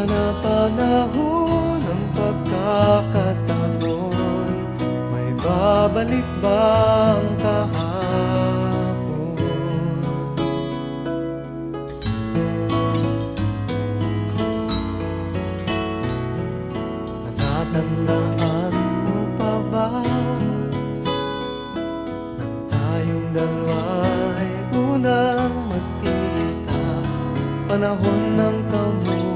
Panapanahon ng pagkakataon, may babalik bang kahapon? Natatandaan mo pa ba nang tayong dalawa'y unang magkita? Panahon ng kamusmusan,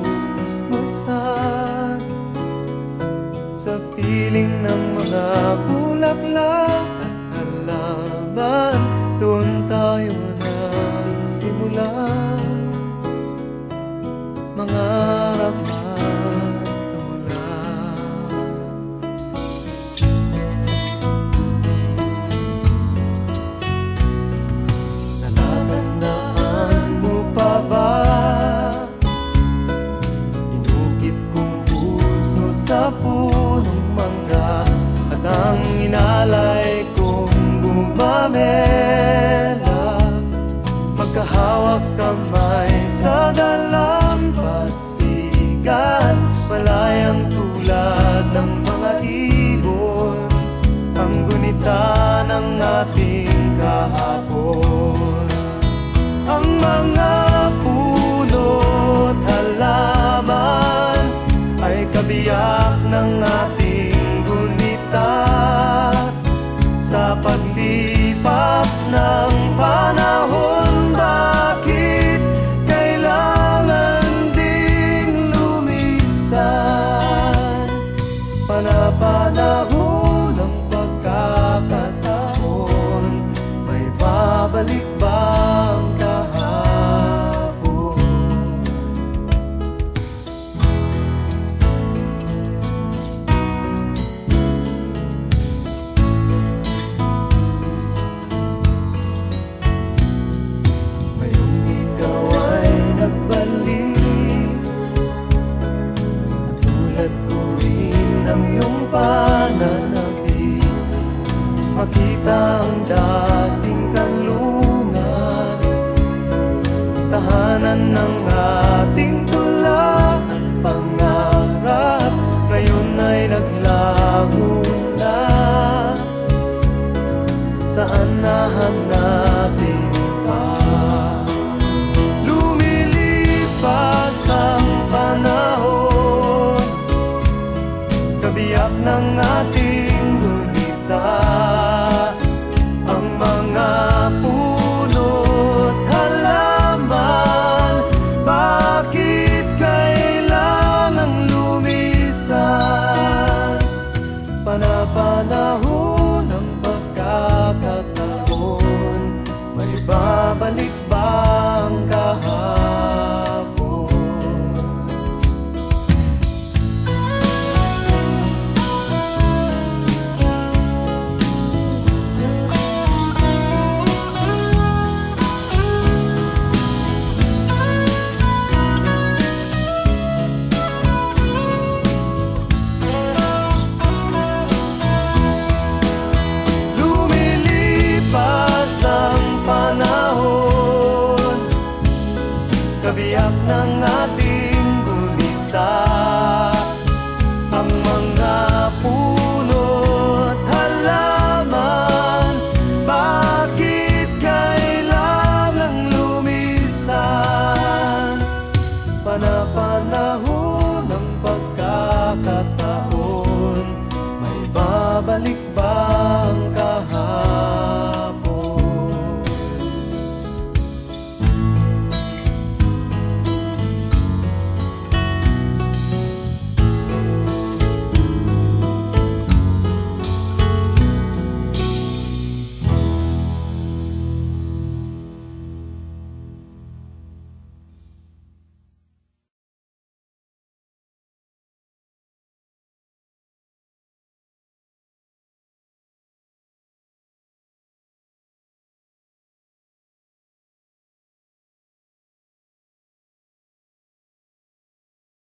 sa piling ng mga bulaklak at halaman, doon tayo nagsimula mangarap at tumulak. Natatandaan mo pa ba sa punong mangga at ang inalay kong bumamela, magkahawak kamay sa dalampasigan, malayang tulad ng mga ibon, ang gunita ng ating kahapon. Ang mga puno't halaman ay kabiyak ng ating gunita, sa paglipas ng panahon. Bakit kailangan ding lumisan? Panapanahon ng pagkakataon, may babalik bang kahapon? Pananabik, makita ang dating kanlungan, tahanan ng ating